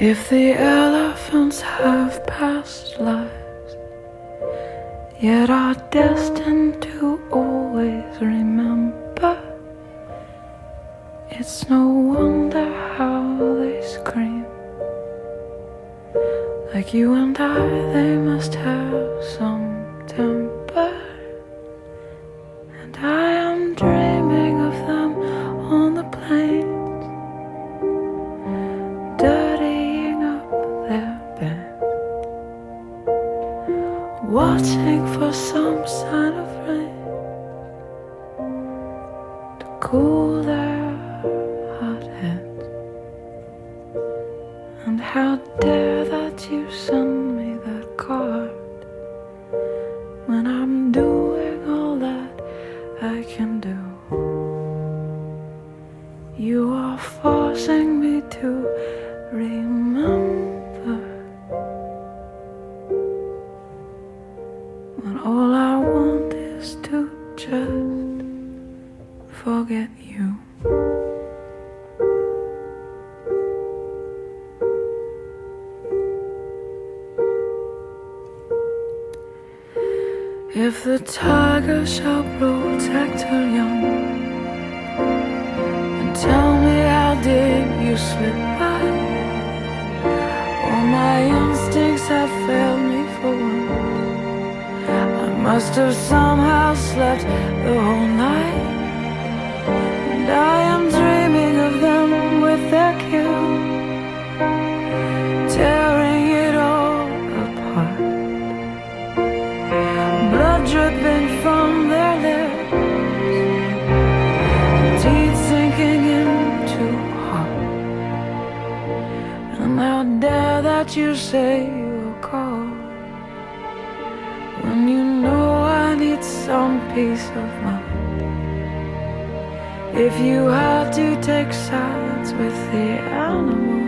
If the elephants have past lives, yet are destined to always remember, it's no wonder how they scream. Like you and I, they must have some temper. And I am dreaming of them on the plains, dirtying up their bed, watching for some sign of rain to cool their hot heads. And how dare that you send me that card when I'm doing all that I can do. You are forcing me to remember when all I want is to just forget you. If the tiger shall protect her young, and tell me how did you slip by? All my instincts have failed me for once. I must have somehow slept the whole night, and I am dreaming of them with their kill, tearing it all apart, blood dripping from their lips, teeth sinking into heart. And how dare that you say you'll call when you know I need some peace of mind. If you had to take sides with the animals,